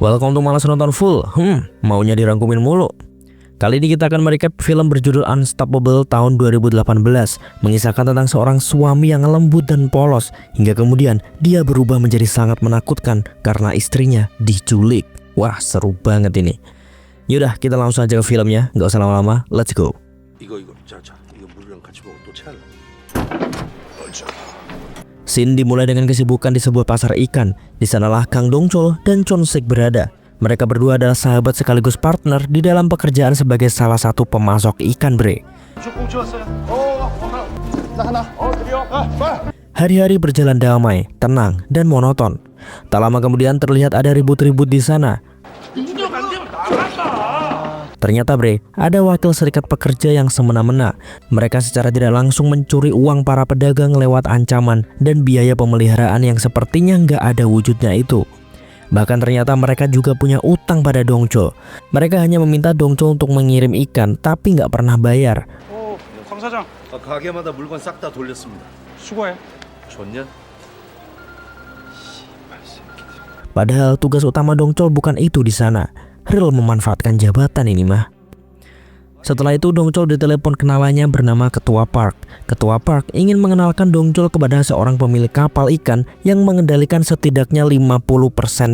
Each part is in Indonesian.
Welcome to Malas Nonton Full. Maunya dirangkumin mulu. Kali ini kita akan merecap film berjudul Unstoppable tahun 2018, mengisahkan tentang seorang suami yang lembut dan polos, hingga kemudian dia berubah menjadi sangat menakutkan karena istrinya diculik. Wah, seru banget ini. Yaudah, kita langsung aja ke filmnya, nggak usah lama-lama, let's go. 이거 물이랑 같이 먹어 또 체할래. Scene dimulai dengan kesibukan di sebuah pasar ikan. Di sanalah Kang Dong-chol dan Chon Sik berada. Mereka berdua adalah sahabat sekaligus partner di dalam pekerjaan sebagai salah satu pemasok ikan, bre. Hari-hari berjalan damai, tenang, dan monoton. Tak lama kemudian terlihat ada ribut-ribut di sana. Ternyata, bre, ada wakil serikat pekerja yang semena-mena. Mereka secara tidak langsung mencuri uang para pedagang lewat ancaman dan biaya pemeliharaan yang sepertinya nggak ada wujudnya itu. Bahkan ternyata mereka juga punya utang pada Dong-chol. Mereka hanya meminta Dong-chol untuk mengirim ikan, tapi nggak pernah bayar. 강 사장. 가게마다 물건 싹 다 돌렸습니다. 수고해. 좋냐? Padahal tugas utama Dong-chol bukan itu di sana. Real memanfaatkan jabatan ini mah. Setelah itu Dong-chol ditelepon kenalannya bernama Ketua Park. Ketua Park ingin mengenalkan Dong-chol kepada seorang pemilik kapal ikan yang mengendalikan setidaknya 50%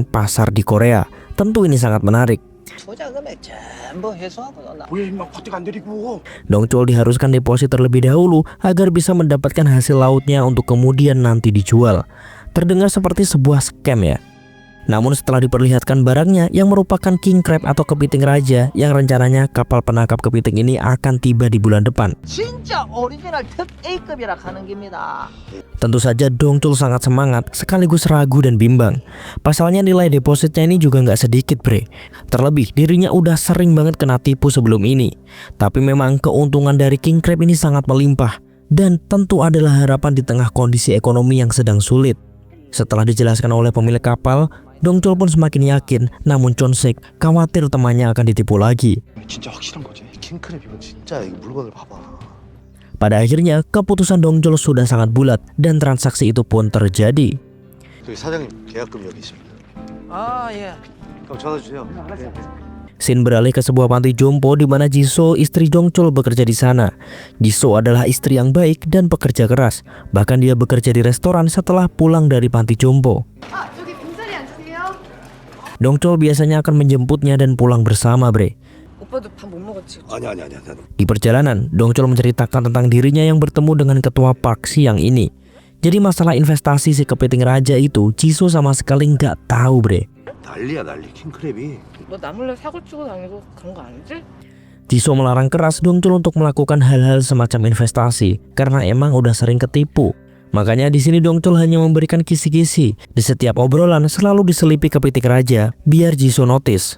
pasar di Korea. Tentu ini sangat menarik. Dong-chol diharuskan deposit terlebih dahulu agar bisa mendapatkan hasil lautnya untuk kemudian nanti dijual. Terdengar seperti sebuah scam ya. Namun setelah diperlihatkan barangnya yang merupakan king crab atau kepiting raja yang rencananya kapal penangkap kepiting ini akan tiba di bulan depan. Tentu saja Dong-chol sangat semangat sekaligus ragu dan bimbang. Pasalnya nilai depositnya ini juga nggak sedikit, bre. Terlebih dirinya udah sering banget kena tipu sebelum ini. Tapi memang keuntungan dari king crab ini sangat melimpah dan tentu adalah harapan di tengah kondisi ekonomi yang sedang sulit. Setelah dijelaskan oleh pemilik kapal, Dong-chol pun semakin yakin, namun Chon Sik khawatir temannya akan ditipu lagi. Pada akhirnya, keputusan Dong-chol sudah sangat bulat dan transaksi itu pun terjadi. Scene beralih ke sebuah panti jompo di mana Jisoo, istri Dong-chol, bekerja di sana. Jisoo adalah istri yang baik dan pekerja keras. Bahkan dia bekerja di restoran setelah pulang dari panti jompo. Dong-chol biasanya akan menjemputnya dan pulang bersama, bre. Di perjalanan, Dong-chol menceritakan tentang dirinya yang bertemu dengan Ketua Park siang ini. Jadi masalah investasi si kepiting raja itu Jisoo sama sekali nggak tahu, bre. Jisoo melarang keras Dong-chol untuk melakukan hal-hal semacam investasi karena emang udah sering ketipu. Makanya di sini Dong-chol hanya memberikan kisi-kisi. Di setiap obrolan selalu diselipi kepiting raja biar Jisoo notice.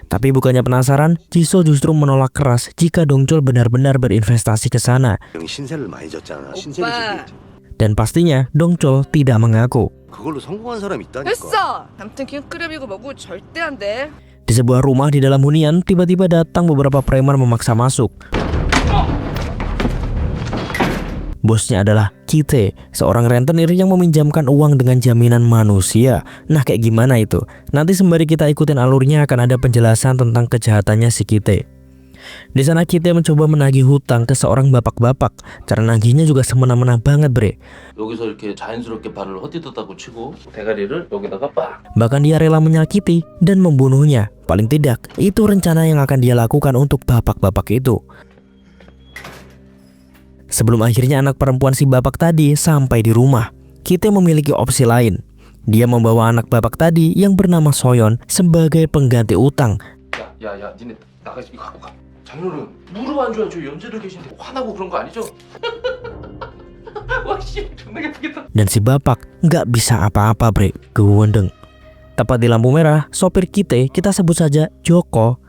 Tapi bukannya penasaran, Jisoo justru menolak keras jika Dong-chol benar-benar berinvestasi ke sana. Dan pastinya Dong-chol tidak mengaku. Di sebuah rumah di dalam hunian, tiba-tiba datang beberapa preman memaksa masuk. Bosnya adalah Kite, seorang rentenir yang meminjamkan uang dengan jaminan manusia. Nah, kayak gimana itu? Nanti sembari kita ikutin alurnya akan ada penjelasan tentang kejahatannya si Kite. Di sana Kite mencoba menagih hutang ke seorang bapak-bapak. Cara nagihnya juga semena-mena banget, bre. Bahkan dia rela menyakiti dan membunuhnya. Paling tidak, itu rencana yang akan dia lakukan untuk bapak-bapak itu. Sebelum akhirnya anak perempuan si bapak tadi sampai di rumah, Kite memiliki opsi lain. Dia membawa anak bapak tadi yang bernama Soyeon sebagai pengganti utang. Dan si bapak nggak bisa apa-apa, bre. Gewendeng. Tepat di lampu merah, sopir Kite, kita sebut saja Joko,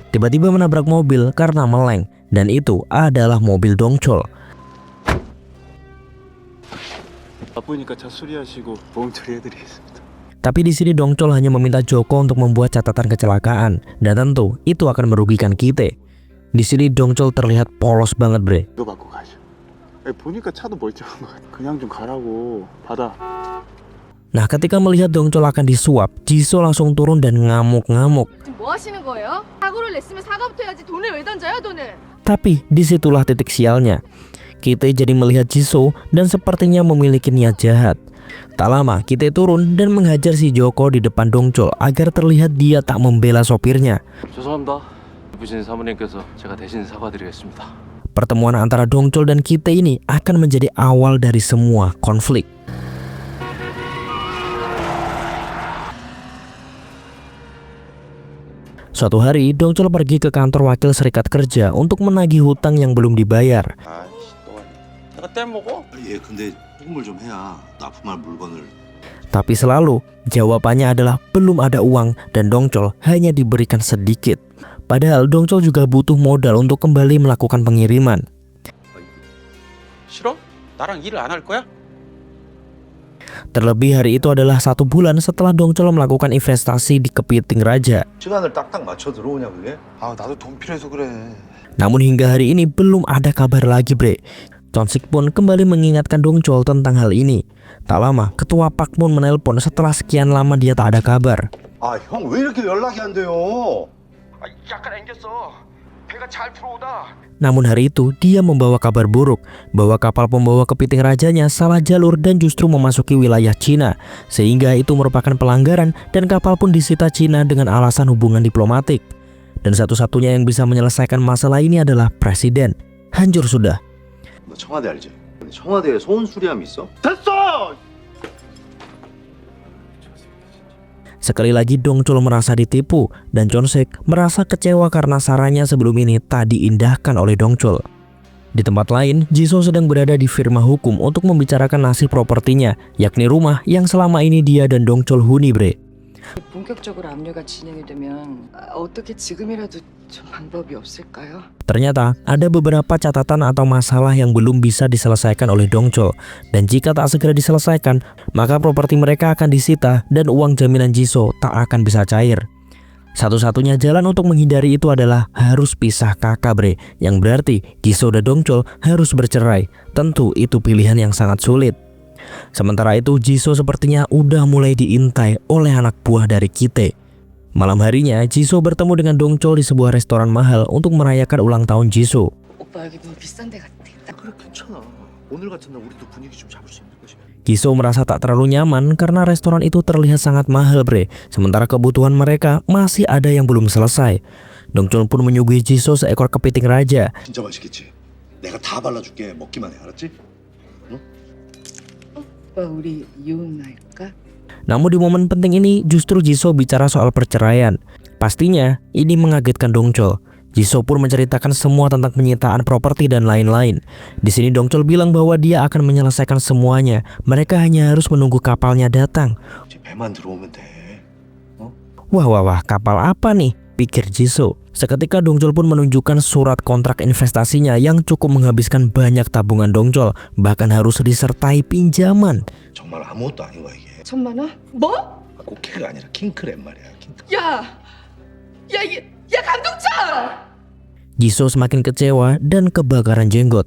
tiba-tiba menabrak mobil karena meleng. Dan itu adalah mobil Dong-chol. Tapi di sini Dong-chol hanya meminta Joko untuk membuat catatan kecelakaan, dan tentu itu akan merugikan Kite. Di sini Dong-chol terlihat polos banget, bre. 보니까 차도 멀쩡한 거 같아. 그냥 좀 가라고. 받아. Nah, ketika melihat Dongchol akan disuap, Jisoo langsung turun dan ngamuk-ngamuk. 지금 뭐 하시는 거예요? 사고를 냈으면 사과부터 해야지 돈을 왜 던져요 돈을? Tapi disitulah titik sialnya. Kite jadi melihat Jisoo dan sepertinya memiliki niat jahat. Tak lama, Kite turun dan menghajar si Joko di depan Dongchol agar terlihat dia tak membela sopirnya. 죄송합니다. 부신 사모님께서 제가 대신 사과드리겠습니다. Pertemuan antara Dongchol dan Kite ini akan menjadi awal dari semua konflik. Suatu hari, Dongchol pergi ke kantor wakil serikat kerja untuk menagih hutang yang belum dibayar. 아이씨, 너 내가 떼먹어? 예, 근데 후금을 좀 해야 납품할 물건을. Tapi selalu, jawabannya adalah belum ada uang dan Dongchol hanya diberikan sedikit. Padahal Dongchol juga butuh modal untuk kembali melakukan pengiriman. 싫어? 나랑 일을 안 할 거야? Terlebih hari itu adalah 1 bulan setelah Dongchol melakukan investasi di kepiting raja. 시간을 딱딱 맞춰 들어오냐 그게? 아, 나도 돈 필요해서 그래. Namun hingga hari ini belum ada kabar lagi, bre. Chonsik pun kembali mengingatkan Dongchol tentang hal ini. Tak lama, ketua Pak pun menelpon setelah sekian lama dia tak ada kabar. 아, 형 왜 이렇게 연락이 안 돼요? 약간 앵겼어. 배가 잘 들어오다. Namun hari itu dia membawa kabar buruk bahwa kapal pembawa kepiting rajanya salah jalur dan justru memasuki wilayah Cina, sehingga itu merupakan pelanggaran dan kapal pun disita Cina dengan alasan hubungan diplomatik. Dan satu-satunya yang bisa menyelesaikan masalah ini adalah presiden. Hancur sudah. 너 청와대 알지? 청와대에 소원 수리함 있어? 됐어! Sekali lagi Dongchol merasa ditipu dan Chonsik merasa kecewa karena sarannya sebelum ini tak diindahkan oleh Dongchol. Di tempat lain, Jisoo sedang berada di firma hukum untuk membicarakan nasib propertinya, yakni rumah yang selama ini dia dan Dongchol huni, bre. 본격적으로 압류가 진행이 되면 어떻게 지금이라도 좀 방법이 없을까요? Ternyata ada beberapa catatan atau masalah yang belum bisa diselesaikan oleh Dongchol, dan jika tak segera diselesaikan, maka properti mereka akan disita dan uang jaminan Jisoo tak akan bisa cair. Satu-satunya jalan untuk menghindari itu adalah harus pisah kakak, bre, yang berarti Jisoo dan Dongchol harus bercerai. Tentu itu pilihan yang sangat sulit. Sementara itu Jisoo sepertinya udah mulai diintai oleh anak buah dari Kite. Malam harinya Jisoo bertemu dengan Dongchol di sebuah restoran mahal untuk merayakan ulang tahun Jisoo. 오빠 여기 너무 비싼 데 같아. 그래 괜찮아. 오늘 같은 날 우리도 분위기 좀 잡을 수 있는 것이야. Jisoo merasa tak terlalu nyaman karena restoran itu terlihat sangat mahal, bre. Sementara kebutuhan mereka masih ada yang belum selesai. Dongchol pun menyuguhi Jisoo seekor kepiting raja. 진짜 맛있겠지? 내가 다 발라줄게. 먹기만 해. 알았지? 오빠 우리 이혼할까? Namun di momen penting ini justru Jisoo bicara soal perceraian. Pastinya ini mengagetkan Dongchol. Jisoo pun menceritakan semua tentang penyitaan properti dan lain-lain. Di sini Dongchol bilang bahwa dia akan menyelesaikan semuanya. Mereka hanya harus menunggu kapalnya datang. 이제 배만 들어오면 돼. Wah, kapal apa nih? Pikir Jisoo. Seketika Dongchol pun menunjukkan surat kontrak investasinya yang cukup menghabiskan banyak tabungan Dongchol, bahkan harus disertai pinjaman. 정말 아무것도 아닌 거야 이게. 1,000만 원? 뭐? 꽃게가 아니라 킹크랩 말이야. 킹크랩. 야 감독차! Jisoo semakin kecewa dan kebakaran jenggot.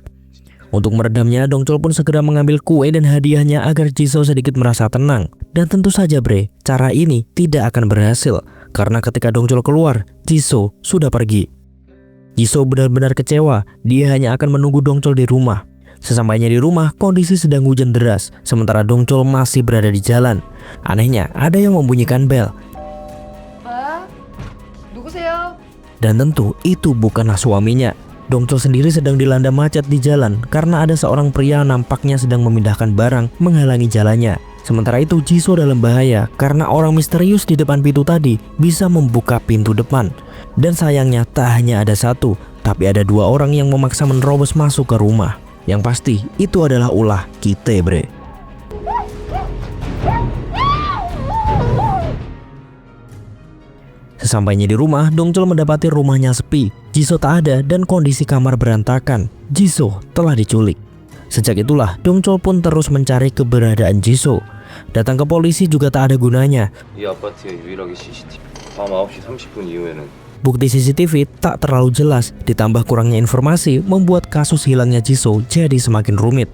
Untuk meredamnya, Dongchol pun segera mengambil kue dan hadiahnya agar Jisoo sedikit merasa tenang. Dan tentu saja, bre, cara ini tidak akan berhasil karena ketika Dongchol keluar, Jisoo sudah pergi. Jisoo benar-benar kecewa. Dia hanya akan menunggu Dongchol di rumah. Sesampainya di rumah, kondisi sedang hujan deras, sementara Dongchol masih berada di jalan. Anehnya, ada yang membunyikan bel. 아, 누구세요? Dan tentu itu bukanlah suaminya. Dongchol sendiri sedang dilanda macet di jalan karena ada seorang pria nampaknya sedang memindahkan barang menghalangi jalannya. Sementara itu Jisoo dalam bahaya karena orang misterius di depan pintu tadi bisa membuka pintu depan. Dan sayangnya tak hanya ada satu, tapi ada 2 orang yang memaksa menerobos masuk ke rumah. Yang pasti itu adalah ulah Kite, bre. Sesampainya di rumah, Dongchol mendapati rumahnya sepi. Jisoo tak ada dan kondisi kamar berantakan. Jisoo telah diculik. Sejak itulah Dongchol pun terus mencari keberadaan Jisoo. Datang ke polisi juga tak ada gunanya. 이 아파트의 유일하게 CCTV 밤 9시 30분 이후에는 bukti CCTV tak terlalu jelas, ditambah kurangnya informasi membuat kasus hilangnya Jisoo jadi semakin rumit.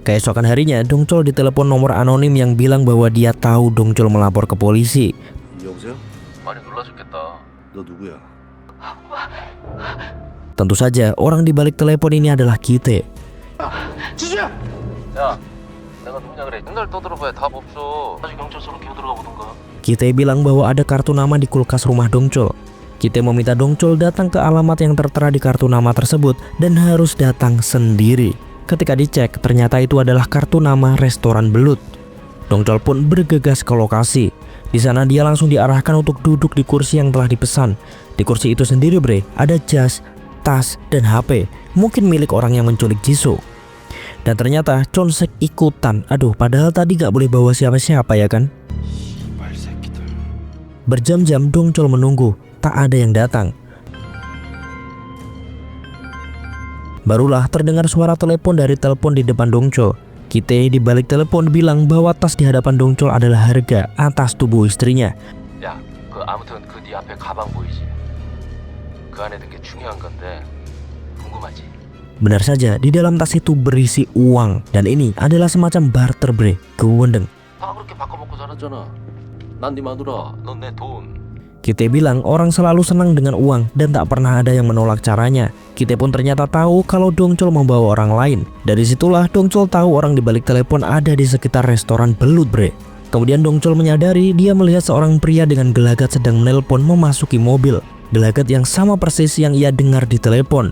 Keesokan harinya, Dongchol ditelepon nomor anonim yang bilang bahwa dia tahu Dongchol melapor ke polisi. 여보세요? 많이 놀라 죽겠다. 너 누구야? Tentu saja, orang di balik telepon ini adalah Kite. 야, 내가 누구냐 그래. 맨날 떠들어봐야 답 없어. 다시 경찰서로 기어들어가 보던가. Kite bilang bahwa ada kartu nama di kulkas rumah Dongchol. Kite meminta Dongchol datang ke alamat yang tertera di kartu nama tersebut dan harus datang sendiri. Ketika dicek, ternyata itu adalah kartu nama restoran belut. Dongchol pun bergegas ke lokasi. Di sana dia langsung diarahkan untuk duduk di kursi yang telah dipesan. Di kursi itu sendiri bre, ada jas, tas, dan HP. Mungkin milik orang yang menculik Jisoo. Dan ternyata Chonsek ikutan. Aduh, padahal tadi gak boleh bawa siapa-siapa ya kan? Berjam-jam Dongchol menunggu, tak ada yang datang. Barulah terdengar suara telepon dari telepon di depan Dongchol. Kite di balik telepon bilang bahwa tas di hadapan Dongchol adalah harga atas tubuh istrinya. 야, 아무튼 그 네 앞에 가방 보이지? 그 안에 든 게 중요한 건데 궁금하지? Benar saja, di dalam tas itu berisi uang. Dan ini adalah semacam barter bre, kewendeng. 다 그렇게 바꿔먹고 살았잖아. 난 네 마누라, 넌 내 돈. Kite bilang orang selalu senang dengan uang dan tak pernah ada yang menolak caranya. Kite pun ternyata tahu kalau Dongchol membawa orang lain. Dari situlah Dongchol tahu orang di balik telepon ada di sekitar restoran belut bre. Kemudian Dongchol menyadari dia melihat seorang pria dengan gelagat sedang menelpon memasuki mobil. Gelagat yang sama persis yang ia dengar di telepon.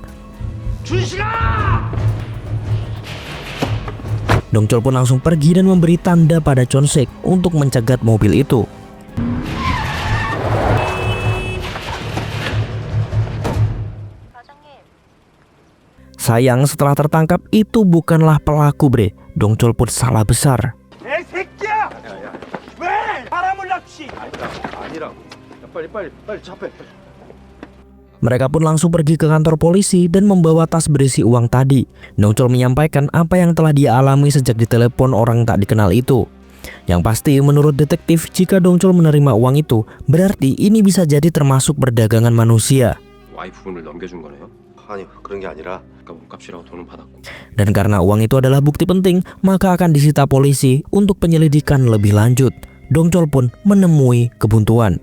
Dongchol pun langsung pergi dan memberi tanda pada Chonsek untuk mencegat mobil itu. Sayang setelah tertangkap itu bukanlah pelaku bre. Dongchol pun salah besar. 아니라고. 야, 빨리 잡해. Mereka pun langsung pergi ke kantor polisi dan membawa tas berisi uang tadi. Dongchol menyampaikan apa yang telah dia alami sejak ditelepon orang tak dikenal itu. Yang pasti menurut detektif, jika Dongchol menerima uang itu, berarti ini bisa jadi termasuk perdagangan manusia. 와이프분을 넘겨준 거네요? 아니, 그런 게 아니라 몸값이라고 돈은 받았고. Dan karena uang itu adalah bukti penting, maka akan disita polisi untuk penyelidikan lebih lanjut. Dongchol pun menemui kebuntuan.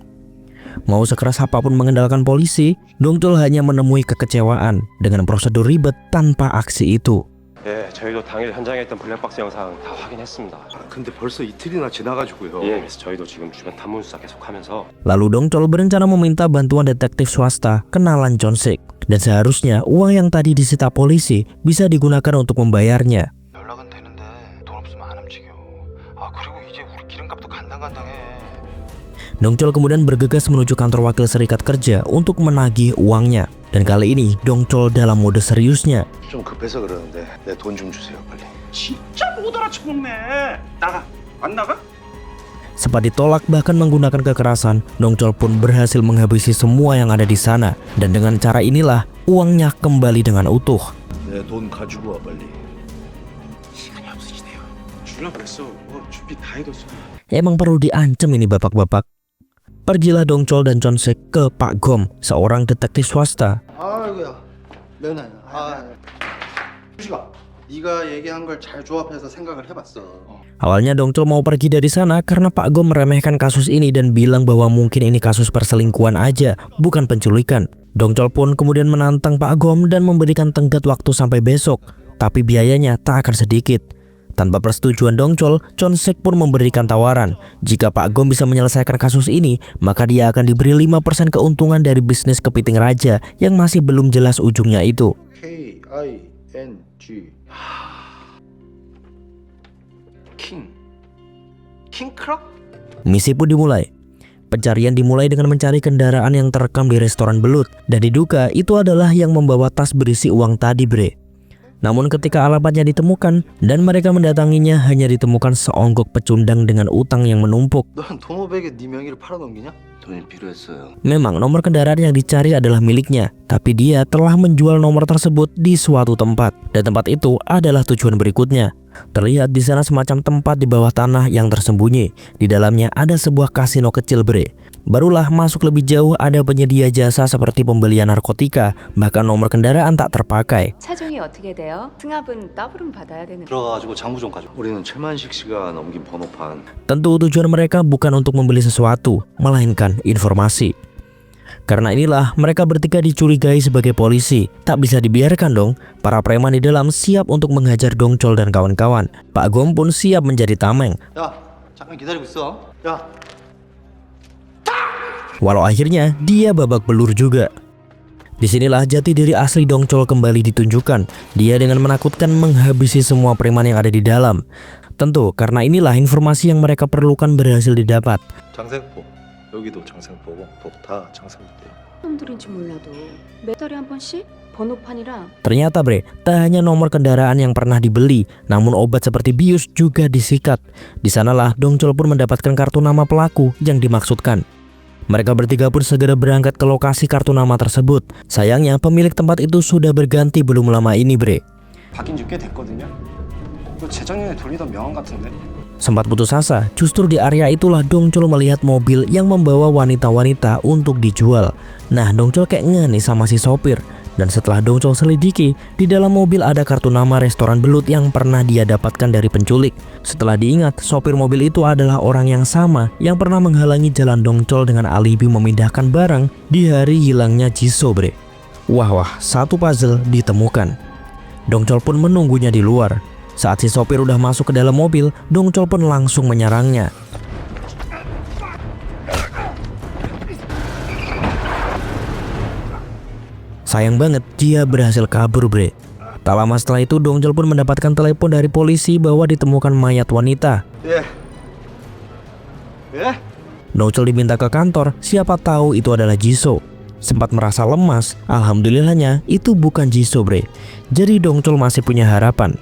Mau sekeras apapun mengandalkan polisi, Dongchol hanya menemui kekecewaan dengan prosedur ribet tanpa aksi itu. 예, 저희도 당일 현장에 있던 블랙박스 영상 다 확인했습니다. 근데 벌써 이틀이나 지나가지고요. 예, 그래서 저희도 지금 주변 탐문 수사 계속하면서 Lalu Dongchol berencana meminta bantuan detektif swasta kenalan Chonsek. Dan seharusnya uang yang tadi disita polisi bisa digunakan untuk membayarnya. 연락은 되는데 돈 없으면 안 움직여. 아 그리고 이제 우리 기름값도 간당간당해. Dongchol kemudian bergegas menuju kantor wakil serikat kerja untuk menagih uangnya. Dan kali ini Dongchol dalam mode seriusnya. 좀 급해서 그러는데 내 돈 좀 주세요, 빨리. 진짜 못 알아쳐먹네. 나가. 안 나가? Sempat ditolak bahkan menggunakan kekerasan, Dongchol pun berhasil menghabisi semua yang ada di sana. Dan dengan cara inilah uangnya kembali dengan utuh. 내 돈 가지고 와, 빨리. 시간이 없으시대요. 주려고 그랬어. 준비 다 해뒀어. Emang perlu diancam ini bapak-bapak. Pergilah Dongchol dan Chonsek ke Pak Gom, seorang detektif swasta. 아이고야 면회 주식아 네가 얘기한 걸 잘 조합해서 생각을 해봤어. Awalnya Dongchol mau pergi dari sana karena Pak Gom meremehkan kasus ini dan bilang bahwa mungkin ini kasus perselingkuhan aja, bukan penculikan. Dongchol pun kemudian menantang Pak Gom dan memberikan tenggat waktu sampai besok, tapi biayanya tak akan sedikit. Tanpa persetujuan Dongchol, Chonsek pun memberikan tawaran. Jika Pak Gom bisa menyelesaikan kasus ini, maka dia akan diberi 5% keuntungan dari bisnis kepiting raja yang masih belum jelas ujungnya itu. K-I-N-G 킹크럭? Misi pun dimulai. Pencarian dimulai dengan mencari kendaraan yang terekam di restoran belut. Dan diduga itu adalah yang membawa tas berisi uang tadi bre. Namun ketika alamatnya ditemukan dan mereka mendatanginya, hanya ditemukan seonggok pecundang dengan utang yang menumpuk. 넌 도모백에 네 명의를 팔아넘기냐? 돈이 필요했어요. Memang nomor kendaraan yang dicari adalah miliknya, tapi dia telah menjual nomor tersebut di suatu tempat. Dan tempat itu adalah tujuan berikutnya. Terlihat di sana semacam tempat di bawah tanah yang tersembunyi. Di dalamnya ada sebuah kasino kecil bre. Barulah masuk lebih jauh ada penyedia jasa seperti pembelian narkotika, bahkan nomor kendaraan tak terpakai. 차종이 어떻게 돼요? 승합은 더블은 받아야 되는. 들어가가지고 장부 좀 가져. 우리는 최만식 씨가 넘긴 번호판. Tentu tujuan mereka bukan untuk membeli sesuatu, melainkan informasi. Karena inilah mereka bertiga dicurigai sebagai polisi. Tak bisa dibiarkan dong. Para preman di dalam siap untuk menghajar Dongchol dan kawan-kawan. Pak Gom pun siap menjadi tameng. 야, 잠깐 기다리고 있어. 야. Walau akhirnya dia babak belur juga. Disinilah jati diri asli Dongchol kembali ditunjukkan. Dia dengan menakutkan menghabisi semua preman yang ada di dalam. Tentu karena inilah informasi yang mereka perlukan berhasil didapat. 장생포. 여기도 장생포고 다 장생포. 놈들인지 몰라도 몇 달에 한 번씩 번호판이랑. Ternyata bre, tak hanya nomor kendaraan yang pernah dibeli, namun obat seperti bius juga disikat. Di sanalah Dongchol pun mendapatkan kartu nama pelaku yang dimaksudkan. Mereka bertiga pun segera berangkat ke lokasi kartu nama tersebut. Sayangnya pemilik tempat itu sudah berganti belum lama ini bre. 바뀐 지 꽤 됐거든요. 이거 재작년에 돌리던 명함 같은데. Sempat putus asa, justru di area itulah Dongchol melihat mobil yang membawa wanita-wanita untuk dijual. Nah, Dongchol kayak ngeh nih sama si sopir. Dan setelah Dongchol selidiki, di dalam mobil ada kartu nama restoran belut yang pernah dia dapatkan dari penculik. Setelah diingat, sopir mobil itu adalah orang yang sama yang pernah menghalangi jalan Dongchol dengan alibi memindahkan barang di hari hilangnya Jisoo bre. Wah, satu puzzle ditemukan. Dongchol pun menunggunya di luar. Saat si sopir udah masuk ke dalam mobil, Dongchol pun langsung menyerangnya. Sayang banget dia berhasil kabur bre. Tak lama setelah itu Dongchol pun mendapatkan telepon dari polisi bahwa ditemukan mayat wanita. Dongchol diminta ke kantor, siapa tahu itu adalah Jisoo. Sempat merasa lemas, alhamdulillahnya itu bukan Jisoo bre. Jadi Dongchol masih punya harapan.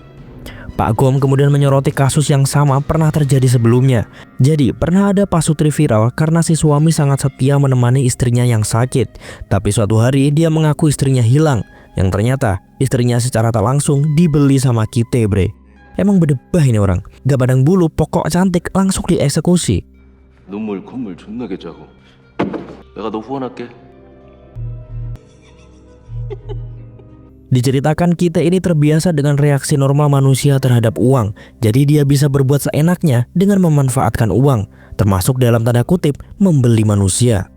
Pak Gom kemudian menyoroti kasus yang sama pernah terjadi sebelumnya. Jadi pernah ada pasutri viral karena si suami sangat setia menemani istrinya yang sakit. Tapi suatu hari dia mengaku istrinya hilang. Yang ternyata istrinya secara tak langsung dibeli sama Kite bre. Emang berdebah ini orang. Gak padang bulu, pokok cantik langsung dieksekusi. 눈물 콧물 존나게 짜고 내가 너 후원할게. Diceritakan Kite ini terbiasa dengan reaksi normal manusia terhadap uang. Jadi dia bisa berbuat seenaknya dengan memanfaatkan uang, termasuk dalam tanda kutip membeli manusia.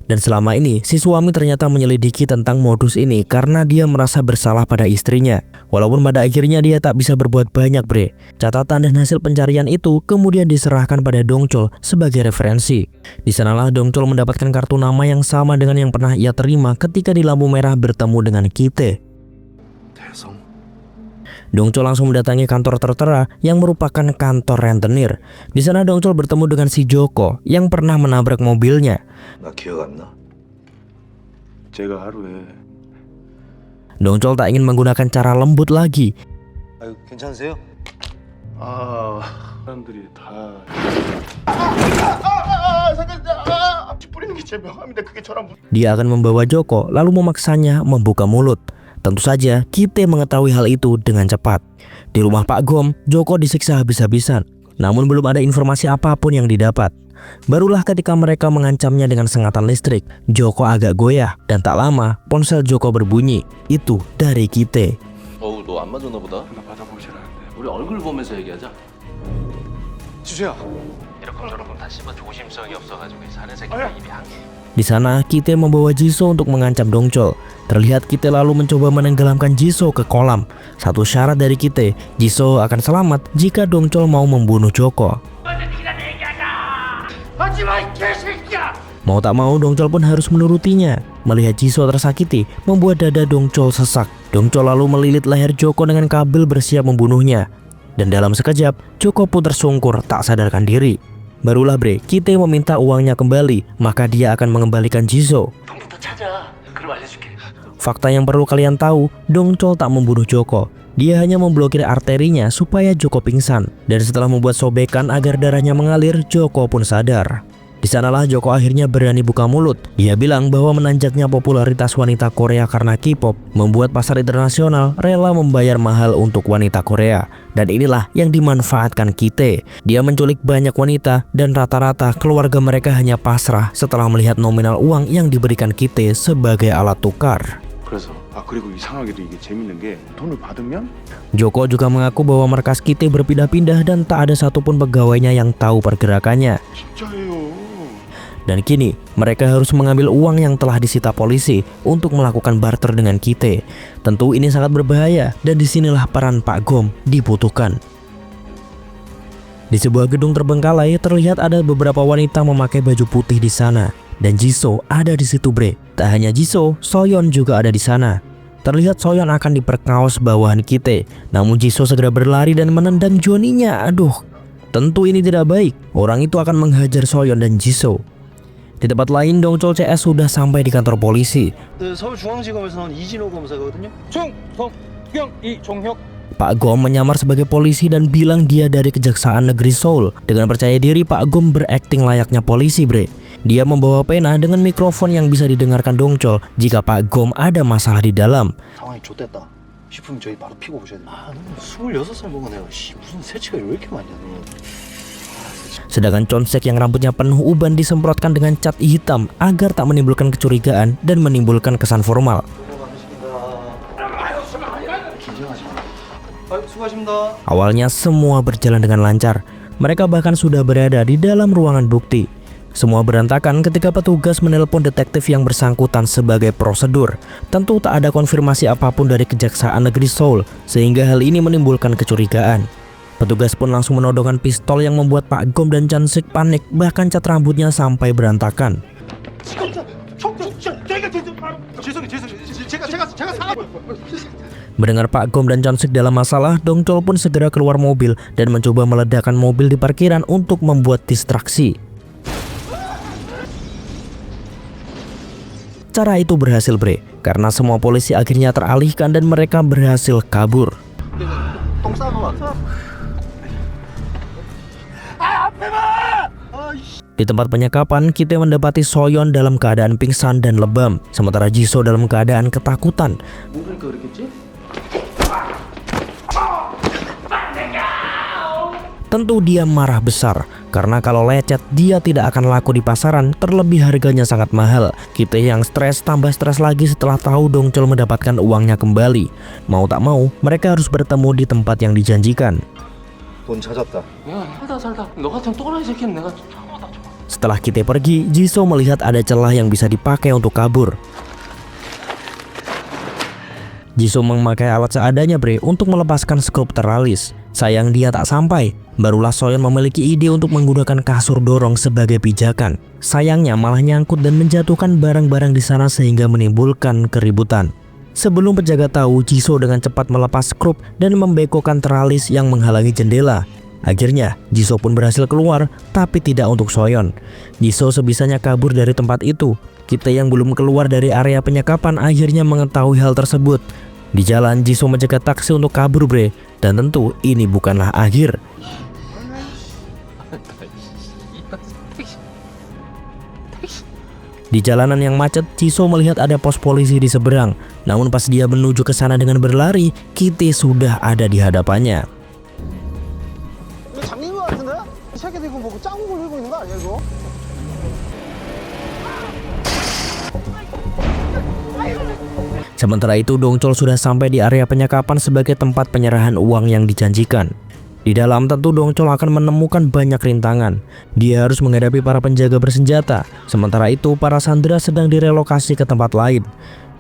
Dan selama ini si suami ternyata menyelidiki tentang modus ini karena dia merasa bersalah pada istrinya. Walaupun pada akhirnya dia tak bisa berbuat banyak bre. Catatan dan hasil pencarian itu kemudian diserahkan pada Dongchol sebagai referensi. Di sanalah Dongchol mendapatkan kartu nama yang sama dengan yang pernah ia terima ketika di lampu merah bertemu dengan Kite. Dongchol langsung mendatangi kantor tertera yang merupakan kantor rentenir. Di sana Dongchol bertemu dengan si Joko yang pernah menabrak mobilnya. 나 기억 안 나? 제가 하루에. Dongchol tak ingin menggunakan cara lembut lagi. 아유, 괜찮으세요? 사람들이 다. 뿌리는 게 제 명함인데 그게 저랑. Dia akan membawa Joko lalu memaksanya membuka mulut. Tentu saja Kite mengetahui hal itu dengan cepat. Di rumah Pak Gom, Joko disiksa habis-habisan. Namun belum ada informasi apapun yang didapat. Barulah ketika mereka mengancamnya dengan sengatan listrik, Joko agak goyah dan tak lama ponsel Joko berbunyi. Itu dari Kite. 어우 너 안 맞았나 보다. 나 받아보질 않았는데. 우리 얼굴 보면서 얘기하자. 지수야. 이러쿵저러쿵 다 씹어 조심성이 없어가지고 사는 새끼가 입이 한 개. Di sana Kite membawa Jisoo untuk mengancam Dongchol. Terlihat Kite lalu mencoba menenggelamkan Jisoo ke kolam. Satu syarat dari Kite, Jisoo akan selamat jika Dongchol mau membunuh Joko. Mau tak mau Dongchol pun harus menurutinya. Melihat Jisoo tersakiti membuat dada Dongchol sesak. Dongchol lalu melilit leher Joko dengan kabel bersiap membunuhnya. Dan dalam sekejap Joko pun tersungkur tak sadarkan diri. Barulah bre, Kite meminta uangnya kembali, maka dia akan mengembalikan Jisoo. Fakta yang perlu kalian tahu, Dongchol tak membunuh Joko. Dia hanya memblokir arterinya supaya Joko pingsan. Dan setelah membuat sobekan agar darahnya mengalir, Joko pun sadar. Di sanalah Joko akhirnya berani buka mulut. Dia bilang bahwa menanjaknya popularitas wanita Korea karena K-pop membuat pasar internasional rela membayar mahal untuk wanita Korea. Dan inilah yang dimanfaatkan Kite. Dia menculik banyak wanita dan rata-rata keluarga mereka hanya pasrah setelah melihat nominal uang yang diberikan Kite sebagai alat tukar. 그래서 그리고 이상하게도 이게 재밌는 게 돈을 받으면 Joko juga mengaku bahwa markas Kite berpindah-pindah dan tak ada satupun pegawainya yang tahu pergerakannya. 진짜예요. Dan kini mereka harus mengambil uang yang telah disita polisi untuk melakukan barter dengan Kite. Tentu ini sangat berbahaya dan disinilah peran Pak Gom dibutuhkan. Di sebuah gedung terbengkalai terlihat ada beberapa wanita memakai baju putih di sana. Dan Jisoo ada di situ, bre. Tak hanya Jisoo, Soyeon juga ada di sana. Terlihat Soyeon akan diperkaos bawahan Kite. Namun Jisoo segera berlari dan menendang Johnny-nya. Aduh, tentu ini tidak baik. Orang itu akan menghajar Soyeon dan Jisoo. Di tempat lain, Dongchol CS sudah sampai di kantor polisi. 서울중앙지검에서 나온 이진호 검사거든요. 이종혁. Pak Gom menyamar sebagai polisi dan bilang dia dari Kejaksaan Negeri Seoul. Dengan percaya diri, Pak Gom berakting layaknya polisi, bre. Dia membawa pena dengan mikrofon yang bisa didengarkan Dongchol jika Pak Gom ada masalah di dalam. 상황이 좆됐다 싶으면 저희 바로 피고 오셔야 돼요. 너 26살 먹은 애가 무슨 새치가 왜 이렇게 많냐 너. Sedangkan Chonsek yang rambutnya penuh uban disemprotkan dengan cat hitam agar tak menimbulkan kecurigaan dan menimbulkan kesan formal. 수고하십니다. Awalnya semua berjalan dengan lancar. Mereka bahkan sudah berada di dalam ruangan bukti. Semua berantakan ketika petugas menelpon detektif yang bersangkutan sebagai prosedur. Tentu tak ada konfirmasi apapun dari Kejaksaan Negeri Seoul, sehingga hal ini menimbulkan kecurigaan. Petugas pun langsung menodongkan pistol yang membuat Pak Gom dan Chonsek panik, bahkan cat rambutnya sampai berantakan. Mendengar Pak Gom dan Chonsek dalam masalah, Dongchol pun segera keluar mobil dan mencoba meledakkan mobil di parkiran untuk membuat distraksi. Cara itu berhasil, bre, karena semua polisi akhirnya teralihkan dan mereka berhasil kabur. Di tempat penyekapan, kita mendapati Soyeon dalam keadaan pingsan dan lebam, sementara Jisoo dalam keadaan ketakutan. Tentu dia marah besar, karena kalau lecet dia tidak akan laku di pasaran, terlebih harganya sangat mahal. Kita yang stres tambah stres lagi setelah tahu Dongchol mendapatkan uangnya kembali. Mau tak mau, mereka harus bertemu di tempat yang dijanjikan. 돈 찾았다. 야, 살다. 너 같은 또라이 새끼는 내가 Setelah kita pergi, Jisoo melihat ada celah yang bisa dipakai untuk kabur. Jisoo memakai alat seadanya, bre, untuk melepaskan skrup teralis. Sayang dia tak sampai. Barulah Soyeon memiliki ide untuk menggunakan kasur dorong sebagai pijakan. Sayangnya malah nyangkut dan menjatuhkan barang-barang di sana sehingga menimbulkan keributan. Sebelum penjaga tahu, Jisoo dengan cepat melepas skrup dan membekokkan teralis yang menghalangi jendela. Akhirnya, Jisoo pun berhasil keluar, tapi tidak untuk Soyeon. Jisoo sebisanya kabur dari tempat itu. Kita yang belum keluar dari area penyekapan akhirnya mengetahui hal tersebut. Di jalan, Jisoo mencegat taksi untuk kabur, bre. Dan tentu ini bukanlah akhir. Di jalanan yang macet, Jisoo melihat ada pos polisi di seberang. Namun pas dia menuju ke sana dengan berlari, Kitty sudah ada di hadapannya. Sementara itu, Dongchol sudah sampai di area penyekapan sebagai tempat penyerahan uang yang dijanjikan. Di dalam tentu Dongchol akan menemukan banyak rintangan. Dia harus menghadapi para penjaga bersenjata. Sementara itu, para sandera sedang direlokasi ke tempat lain.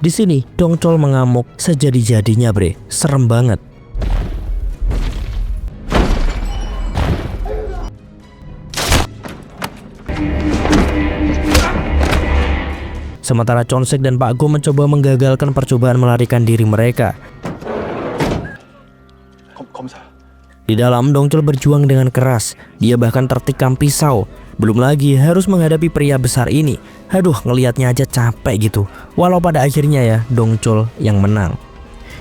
Di sini, Dongchol mengamuk sejadi-jadinya, bre. Serem banget. Sementara Chonsek dan Pak Gom mencoba menggagalkan percobaan melarikan diri mereka. Di dalam, Dongchol berjuang dengan keras. Dia bahkan tertikam pisau. Belum lagi harus menghadapi pria besar ini. Aduh, ngelihatnya aja capek gitu. Walau pada akhirnya ya, Dongchol yang menang.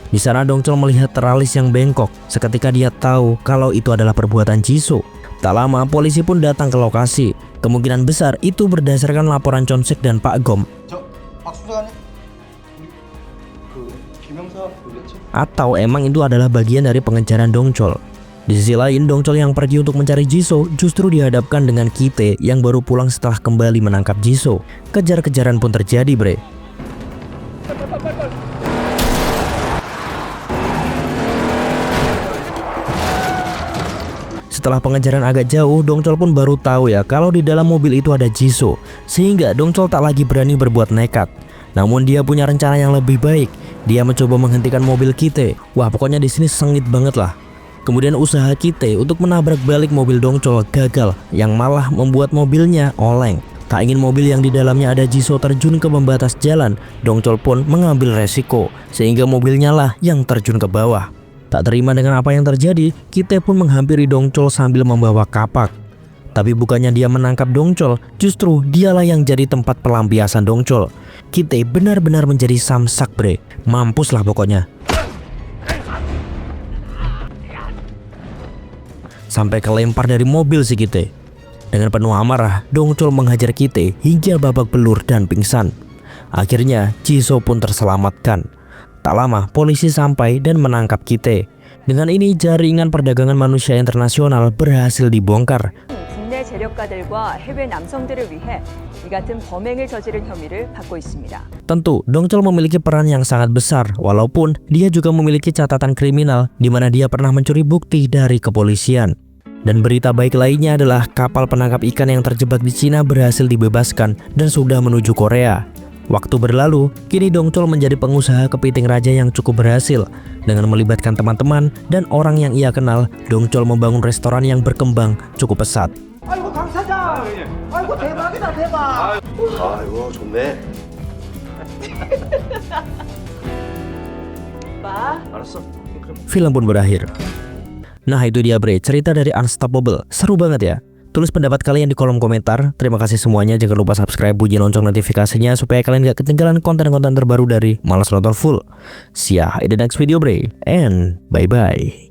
Di sana Dongchol melihat teralis yang bengkok. Seketika dia tahu kalau itu adalah perbuatan Jisoo. Tak lama polisi pun datang ke lokasi. Kemungkinan besar itu berdasarkan laporan Chonsik dan Pak Gom, 박 수사관님 그 김영사 어디였지? atau emang itu adalah bagian dari pengejaran Dongchol. Di sisi lain, Dongchol yang pergi untuk mencari Jisoo justru dihadapkan dengan Kite yang baru pulang setelah kembali menangkap Jisoo. Kejar-kejaran pun terjadi, bre. Setelah pengejaran agak jauh, Dongchol pun baru tahu ya kalau di dalam mobil itu ada Jisoo. Sehingga Dongchol tak lagi berani berbuat nekat. Namun dia punya rencana yang lebih baik. Dia mencoba menghentikan mobil Kite. Wah, pokoknya di sini sengit banget lah. Kemudian usaha Kite untuk menabrak balik mobil Dongchol gagal, yang malah membuat mobilnya oleng. Tak ingin mobil yang di dalamnya ada Jisoo terjun ke pembatas jalan, Dongchol pun mengambil resiko, sehingga mobilnya lah yang terjun ke bawah. Tak terima dengan apa yang terjadi, Kite pun menghampiri Dongchol sambil membawa kapak. Tapi bukannya dia menangkap Dongchol, justru dialah yang jadi tempat pelampiasan Dongchol. Kite benar-benar menjadi samsak, bre. Mampus lah pokoknya. Sampai kelempar dari mobil si Kite. Dengan penuh amarah, Dongchol menghajar Kite hingga babak belur dan pingsan. Akhirnya, Jisoo pun terselamatkan. Tak lama, polisi sampai dan menangkap Kite. Dengan ini, jaringan perdagangan manusia internasional berhasil dibongkar. 국내 재력가들과 해외 남성들을 위해 이 같은 범행을 저지른 혐의를 받고 있습니다. Tentu, Dongchol memiliki peran yang sangat besar, walaupun dia juga memiliki catatan kriminal di mana dia pernah mencuri bukti dari kepolisian. Dan berita baik lainnya adalah kapal penangkap ikan yang terjebak di Cina berhasil dibebaskan dan sudah menuju Korea. Waktu berlalu, kini Dongchol menjadi pengusaha kepiting raja yang cukup berhasil. Dengan melibatkan teman-teman dan orang yang ia kenal, Dongchol membangun restoran yang berkembang cukup pesat. 아이고 강 사장. 아이고 대박이다 대박. 아이고 좋네. 알았어. Film pun berakhir. Nah itu dia bre, cerita dari Unstoppable. Seru banget ya. Tulis pendapat kalian di kolom komentar. Terima kasih semuanya. Jangan lupa subscribe, bunyi lonceng notifikasinya supaya kalian gak ketinggalan konten-konten terbaru dari Malas Nonton Full. See ya in the next video bre, and bye-bye.